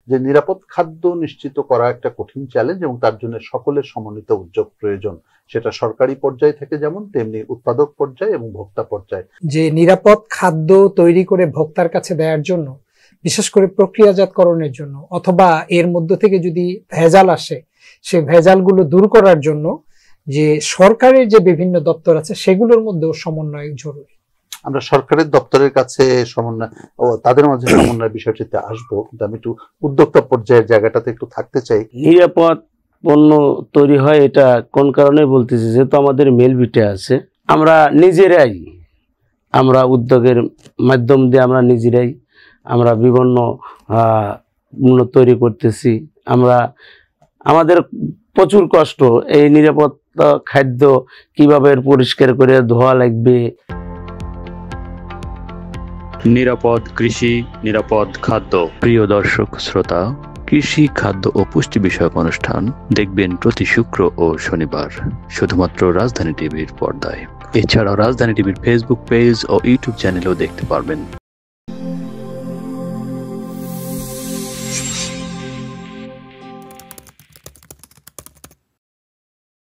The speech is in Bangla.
যে নিরাপদ খাদ্য নিশ্চিত করা একটা কঠিন চ্যালেঞ্জ এবং তার জন্য সকলের সমন্বিত উদ্যোগ প্রয়োজন, সেটা সরকারি পর্যায়ে থেকে যেমন তেমনি উৎপাদক পর্যায়ে এবং ভোক্তা পর্যায়ে। যে নিরাপদ খাদ্য তৈরি করে ভোক্তার কাছে দেওয়ার জন্য, বিশেষ করে প্রক্রিয়াজাতকরণের জন্য, অথবা এর মধ্য থেকে যদি ভেজাল আসে সে ভেজালগুলো দূর করার জন্য যে সরকারের যে বিভিন্ন দপ্তর আছে সেগুলোর মধ্যেও সমন্বয় জরুরি। আমরা সরকারের দপ্তরের কাছে সমন্বয় তাদের মাঝে সমন্বয় বিষয়টিতে আসবো, কিন্তু আমি একটু উদ্যোক্তা পর্যায়ের জায়গাটাতে একটু থাকতে চাই। নিরাপদ পণ্য তৈরি হয় এটা কোন কারণে বলতেছি, যেহেতু আমাদের মেল বিটে আছে, আমরা নিজেরাই আমরা উদ্যোগের মাধ্যম দিয়ে আমরা বিভিন্ন পণ্য তৈরি করতেছি। আমাদের প্রচুর কষ্ট, এই নিরাপদ খাদ্য কিভাবে পরিষ্কার করে ধোয়া লাগবে। নিরাপদ কৃষি, নিরাপদ খাদ্য। প্রিয় দর্শক শ্রোতা, কৃষি, খাদ্য ও পুষ্টি বিষয়ক অনুষ্ঠান দেখবেন প্রতি শুক্র ও শনিবার শুধুমাত্র রাজধানী টিভির পর্দায়। এছাড়াও রাজধানী টিভির ফেসবুক পেজ ও ইউটিউব চ্যানেলেও দেখতে পারবেন।